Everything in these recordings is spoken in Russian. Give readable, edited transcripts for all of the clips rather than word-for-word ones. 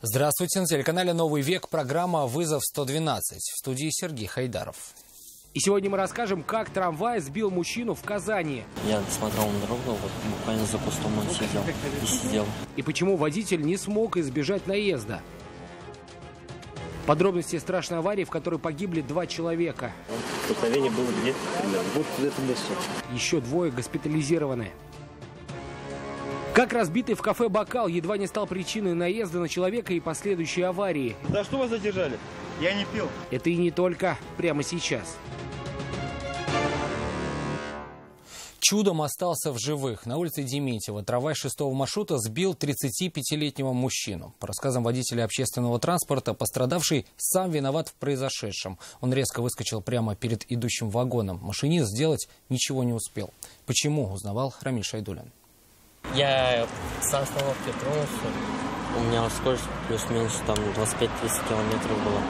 Здравствуйте, на телеканале «Новый век» программа «Вызов 112». В студии Сергей Хайдаров. И сегодня мы расскажем, как трамвай сбил мужчину в Казани. Я смотрел на дорогу, вот буквально за кустом он сидел. И почему водитель не смог избежать наезда. Подробности страшной аварии, в которой погибли 2 человека. Столкновение было где-то примерно вот в этом месте. Еще 2 госпитализированы. Как разбитый в кафе бокал едва не стал причиной наезда на человека и последующей аварии. За что вас задержали? Я не пил. Это и не только прямо сейчас. Чудом остался в живых. На улице Дементьева трамвай 6-го маршрута сбил 35-летнего мужчину. По рассказам водителя общественного транспорта, пострадавший сам виноват в произошедшем. Он резко выскочил прямо перед идущим вагоном. Машинист сделать ничего не успел. Почему, узнавал Рамиль Шайдулин. Я с остановки тронулся. У меня скорость плюс-минус там 25-30 километров было.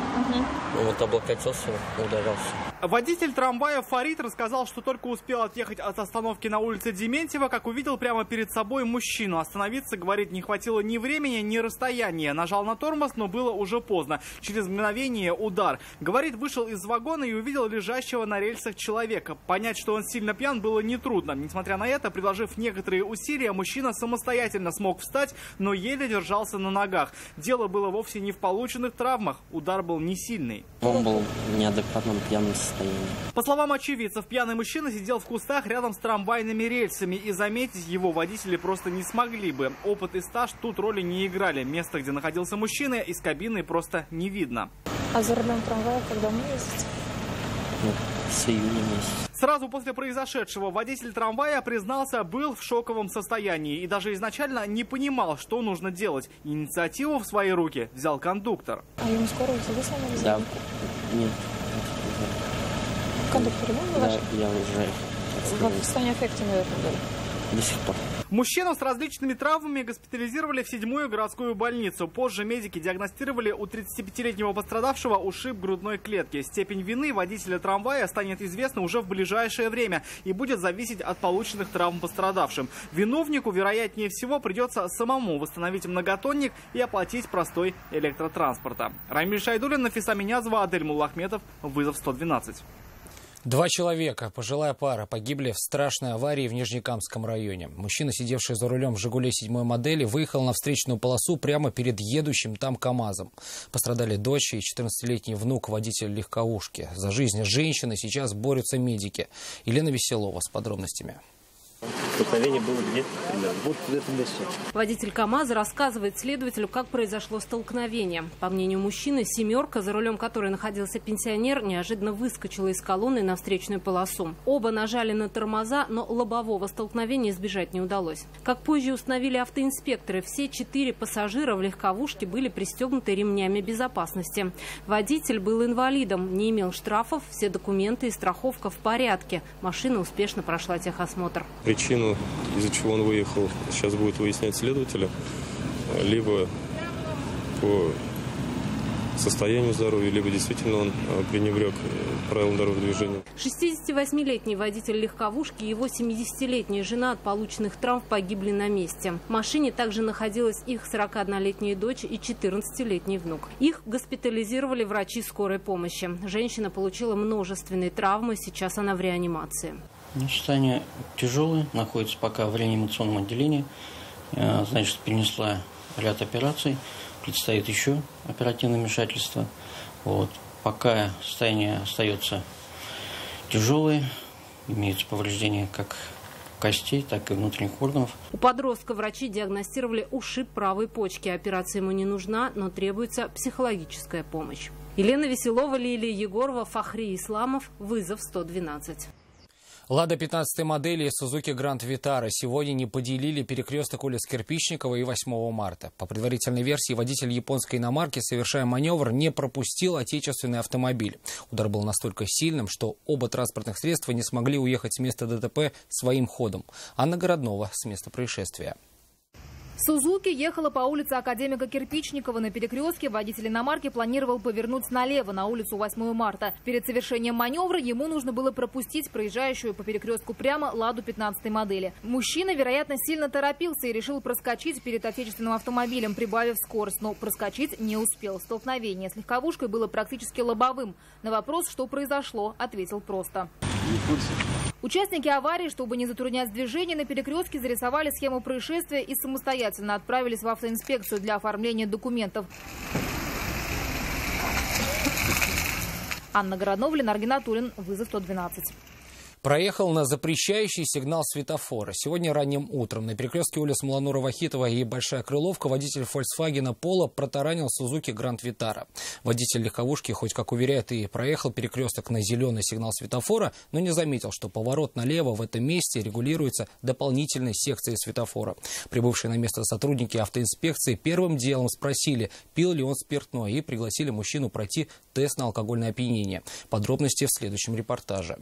Вот облокотился, ударился. Водитель трамвая Фарид рассказал, что только успел отъехать от остановки на улице Дементьева, как увидел прямо перед собой мужчину. Остановиться, говорит, не хватило ни времени, ни расстояния. Нажал на тормоз, но было уже поздно. Через мгновение удар. Говорит, вышел из вагона и увидел лежащего на рельсах человека. Понять, что он сильно пьян, было нетрудно. Несмотря на это, приложив некоторые усилия, мужчина самостоятельно смог встать, но еле держался на ногах. Дело было вовсе не в полученных травмах. Удар был не сильный. Он был в неадекватном пьяном состоянии. По словам очевидцев, пьяный мужчина сидел в кустах рядом с трамвайными рельсами, и заметить его водители просто не смогли бы. Опыт и стаж тут роли не играли. Место, где находился мужчина, из кабины просто не видно. А за рулем трамвая когда вы ездите? С июня месяца. Сразу после произошедшего водитель трамвая признался, был в шоковом состоянии и даже изначально не понимал, что нужно делать. Инициативу в свои руки взял кондуктор. А ему скорую вы сами взяли? Да, нет. Кондуктор был Да, ваш? я уже... В состоянии аффекта, наверное, были. До сих пор. Мужчину с различными травмами госпитализировали в 7-ю городскую больницу. Позже медики диагностировали у 35-летнего пострадавшего ушиб грудной клетки. Степень вины водителя трамвая станет известна уже в ближайшее время и будет зависеть от полученных травм пострадавшим. Виновнику, вероятнее всего, придется самому восстановить многотонник и оплатить простой электротранспорта. Рамиль Шайдулин, Нафиса Минязова, Адель Муллахметов. Вызов 112. 2 человека, пожилая пара, погибли в страшной аварии в Нижнекамском районе. Мужчина, сидевший за рулем «Жигулей» 7-й модели, выехал на встречную полосу прямо перед едущим там КАМАЗом. Пострадали дочь и 14-летний внук водителя легковушки. За жизнь женщины сейчас борются медики. Елена Веселова с подробностями. Столкновение было где-то примерно вот в этом месте. Водитель КАМАЗа рассказывает следователю, как произошло столкновение. По мнению мужчины, «семерка», за рулем которой находился пенсионер, неожиданно выскочила из колонны на встречную полосу. Оба нажали на тормоза, но лобового столкновения избежать не удалось. Как позже установили автоинспекторы, все 4 пассажира в легковушке были пристегнуты ремнями безопасности. Водитель был инвалидом, не имел штрафов, все документы и страховка в порядке. Машина успешно прошла техосмотр. Причину, из-за чего он выехал, сейчас будет выяснять следователя, либо по состоянию здоровья, либо действительно он пренебрег правилам дорожного движения. 68-летний водитель легковушки и его 70-летняя жена от полученных травм погибли на месте. В машине также находилась их 41-летняя дочь и 14-летний внук. Их госпитализировали врачи скорой помощи. Женщина получила множественные травмы, сейчас она в реанимации. Состояние тяжелое, находится пока в реанимационном отделении. Значит, перенесла ряд операций, предстоит еще оперативное вмешательство. Пока состояние остается тяжелое, имеются повреждения как костей, так и внутренних органов. У подростка врачи диагностировали ушиб правой почки. Операция ему не нужна, но требуется психологическая помощь. Елена Веселова, Лилия Егорова, Фахри Исламов. Вызов 112. «Лада» 15-й модели и «Сузуки Гранд Витара» сегодня не поделили перекресток улиц Кирпичникова и 8 марта. По предварительной версии, водитель японской иномарки, совершая маневр, не пропустил отечественный автомобиль. Удар был настолько сильным, что оба транспортных средства не смогли уехать с места ДТП своим ходом. Анна Городнова с места происшествия. Сузуки ехала по улице Академика Кирпичникова. На перекрестке водитель иномарки планировал повернуть налево на улицу 8 марта. Перед совершением маневра ему нужно было пропустить проезжающую по перекрестку прямо «Ладу» 15-й модели. Мужчина, вероятно, сильно торопился и решил проскочить перед отечественным автомобилем, прибавив скорость. Но проскочить не успел. Столкновение с легковушкой было практически лобовым. На вопрос, что произошло, ответил просто. Участники аварии, чтобы не затруднять движение, на перекрестке зарисовали схему происшествия и самостоятельно отправились в автоинспекцию для оформления документов. Анна Городнова, Ленар Гинатуллин, вызов 112. Проехал на запрещающий сигнал светофора. Сегодня ранним утром на перекрестке улиц Маланура-Вахитова и Большая Крыловка водитель Volkswagen Polo протаранил Suzuki Grand Vitara. Водитель легковушки, хоть как уверяет, и проехал перекресток на зеленый сигнал светофора, но не заметил, что поворот налево в этом месте регулируется дополнительной секцией светофора. Прибывшие на место сотрудники автоинспекции первым делом спросили, пил ли он спиртное, и пригласили мужчину пройти тест на алкогольное опьянение. Подробности в следующем репортаже.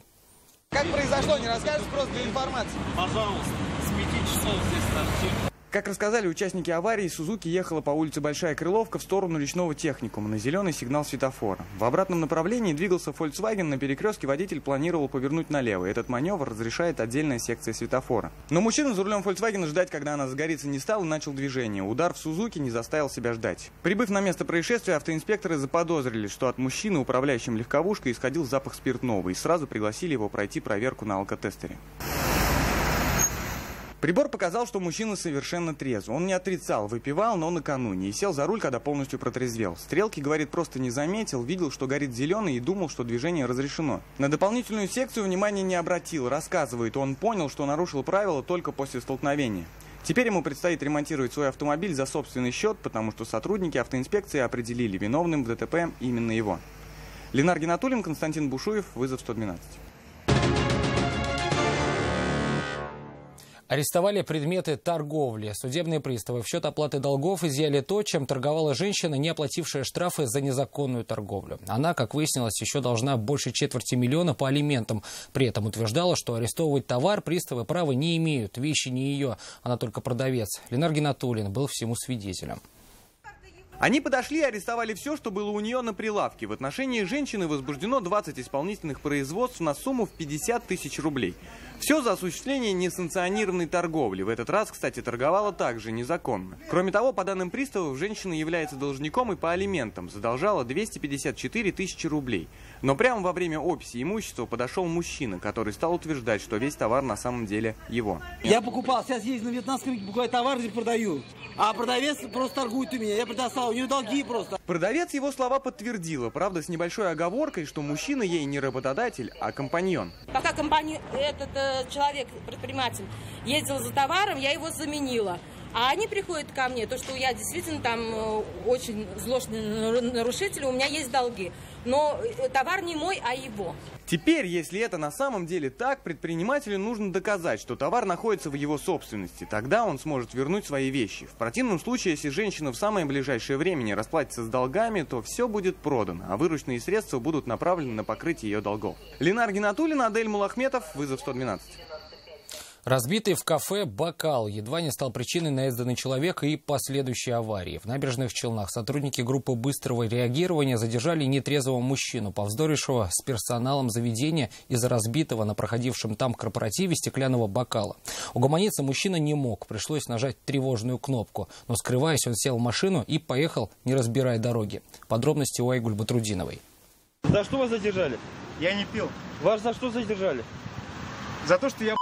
Как произошло, не расскажешь, просто для информации? Пожалуйста, с 5 часов здесь торчим. Как рассказали участники аварии, Сузуки ехала по улице Большая Крыловка в сторону речного техникума на зеленый сигнал светофора. В обратном направлении двигался Volkswagen, на перекрестке водитель планировал повернуть налево. Этот маневр разрешает отдельная секция светофора. Но мужчина за рулем Volkswagen ждать, когда она загорится, не стал и начал движение. Удар в Сузуки не заставил себя ждать. Прибыв на место происшествия, автоинспекторы заподозрили, что от мужчины, управляющим легковушкой, исходил запах спиртного, и сразу пригласили его пройти проверку на алкотестере. Прибор показал, что мужчина совершенно трезв. Он не отрицал, выпивал, но накануне, и сел за руль, когда полностью протрезвел. Стрелки, говорит, просто не заметил, видел, что горит зеленый, и думал, что движение разрешено. На дополнительную секцию внимания не обратил. Рассказывает, он понял, что нарушил правила только после столкновения. Теперь ему предстоит ремонтировать свой автомобиль за собственный счет, потому что сотрудники автоинспекции определили виновным в ДТП именно его. Ленар Гинатуллин, Константин Бушуев, вызов 112. Арестовали предметы торговли. Судебные приставы в счет оплаты долгов изъяли то, чем торговала женщина, не оплатившая штрафы за незаконную торговлю. Она, как выяснилось, еще должна больше $250 000 по алиментам. При этом утверждала, что арестовывать товар приставы права не имеют. Вещи не ее, она только продавец. Ленар Гинатуллин был всему свидетелем. Они подошли и арестовали все, что было у нее на прилавке. В отношении женщины возбуждено 20 исполнительных производств на сумму в 50 000 рублей. Все за осуществление несанкционированной торговли. В этот раз, кстати, торговала также незаконно. Кроме того, по данным приставов, женщина является должником и по алиментам. Задолжала 254 000 рублей. Но прямо во время описи имущества подошел мужчина, который стал утверждать, что весь товар на самом деле его. Я покупал, сейчас ездил на вьетнамском, покупаю товар и продаю. А продавец просто торгует у меня. Я предоставил, у него долги просто. Продавец его слова подтвердила, правда, с небольшой оговоркой, что мужчина ей не работодатель, а компаньон. Пока этот человек, предприниматель, ездил за товаром, я его заменила. А они приходят ко мне, то, что я действительно там очень злостный нарушитель, у меня есть долги. Но товар не мой, а его. Теперь, если это на самом деле так, предпринимателю нужно доказать, что товар находится в его собственности. Тогда он сможет вернуть свои вещи. В противном случае, если женщина в самое ближайшее время не расплатится с долгами, то все будет продано, а вырученные средства будут направлены на покрытие ее долгов. Ленар Гинатуллин, Адель Мулахметов, вызов 112. Разбитый в кафе бокал едва не стал причиной наезда на человека и последующей аварии. В Набережных Челнах сотрудники группы быстрого реагирования задержали нетрезвого мужчину, повздорившего с персоналом заведения из-за разбитого на проходившем там корпоративе стеклянного бокала. Угомониться мужчина не мог, пришлось нажать тревожную кнопку. Но, скрываясь, он сел в машину и поехал, не разбирая дороги. Подробности у Айгуль Батрудиновой. За что вас задержали? Я не пил. Вас за что задержали? За то, что я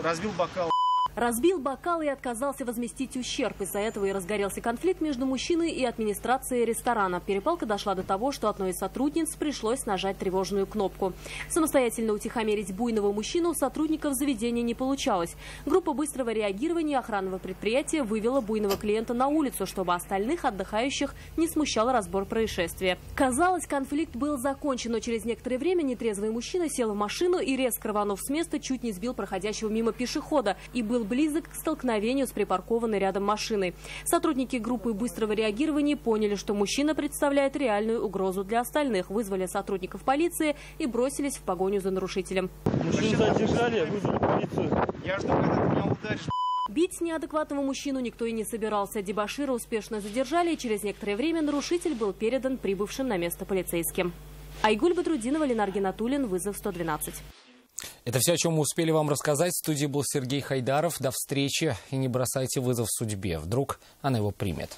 разбил бокал. Разбил бокал и отказался возместить ущерб. Из-за этого и разгорелся конфликт между мужчиной и администрацией ресторана. Перепалка дошла до того, что одной из сотрудниц пришлось нажать тревожную кнопку. Самостоятельно утихомирить буйного мужчину у сотрудников заведения не получалось. Группа быстрого реагирования охранного предприятия вывела буйного клиента на улицу, чтобы остальных отдыхающих не смущал разбор происшествия. Казалось, конфликт был закончен, но через некоторое время нетрезвый мужчина сел в машину и, резко рванув с места, чуть не сбил проходящего мимо пешехода и был близок к столкновению с припаркованной рядом машиной. Сотрудники группы быстрого реагирования поняли, что мужчина представляет реальную угрозу для остальных, вызвали сотрудников полиции и бросились в погоню за нарушителем. Мужчину задержали, вызвали полицию. Я жду, когда ты меня ударишь. бить неадекватного мужчину никто и не собирался. Дебошира успешно задержали, и через некоторое время нарушитель был передан прибывшим на место полицейским. Айгуль Бадрудинова, Ленар Гинатуллин, вызов 112. Это все, о чем мы успели вам рассказать. В студии был Сергей Хайдаров. До встречи и не бросайте вызов судьбе. Вдруг она его примет.